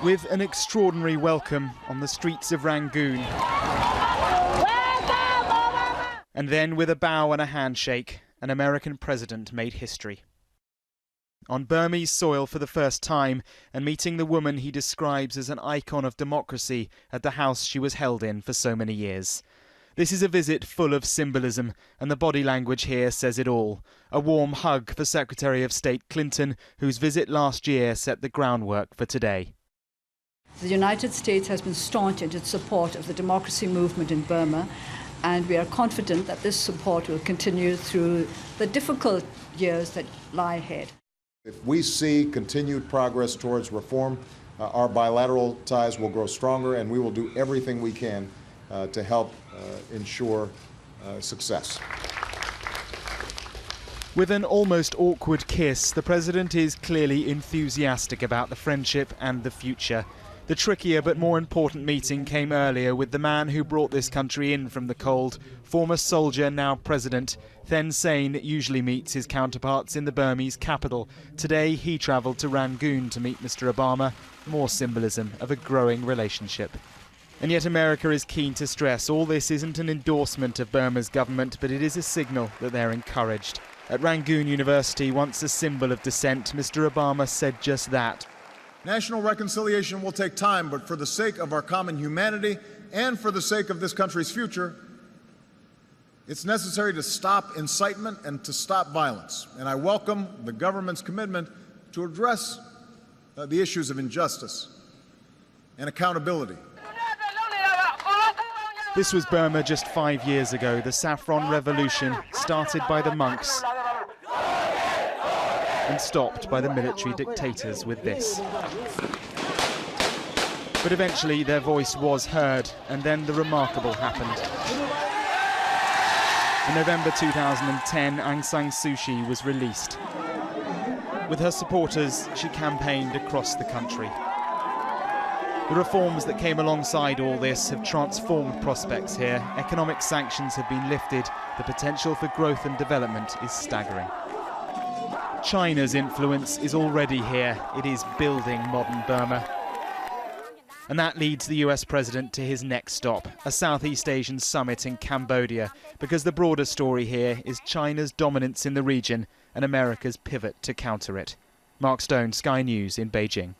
with an extraordinary welcome on the streets of Rangoon. And then, with a bow and a handshake, an American president made history. On Burmese soil for the first time, and meeting the woman he describes as an icon of democracy at the house she was held in for so many years. This is a visit full of symbolism, and the body language here says it all. A warm hug for Secretary of State Clinton, whose visit last year set the groundwork for today. The United States has been staunch in its support of the democracy movement in Burma, and we are confident that this support will continue through the difficult years that lie ahead. If we see continued progress towards reform, our bilateral ties will grow stronger, and we will do everything we can to help ensure success. With an almost awkward kiss, the president is clearly enthusiastic about the friendship and the future. The trickier but more important meeting came earlier with the man who brought this country in from the cold, former soldier, now president. Thein Sein usually meets his counterparts in the Burmese capital. Today he travelled to Rangoon to meet Mr. Obama, more symbolism of a growing relationship. And yet America is keen to stress all this isn't an endorsement of Burma's government, but it is a signal that they're encouraged. At Rangoon University, once a symbol of dissent, Mr. Obama said just that. National reconciliation will take time, but for the sake of our common humanity and for the sake of this country's future, it's necessary to stop incitement and to stop violence. And I welcome the government's commitment to address the issues of injustice and accountability. This was Burma just 5 years ago, the Saffron Revolution, started by the monks and stopped by the military dictators with this. But eventually their voice was heard, and then the remarkable happened. In November 2010, Aung San Suu Kyi was released. With her supporters, she campaigned across the country. The reforms that came alongside all this have transformed prospects here. Economic sanctions have been lifted. The potential for growth and development is staggering. China's influence is already here. It is building modern Burma. And that leads the US president to his next stop, a Southeast Asian summit in Cambodia, because the broader story here is China's dominance in the region and America's pivot to counter it. Mark Stone, Sky News in Beijing.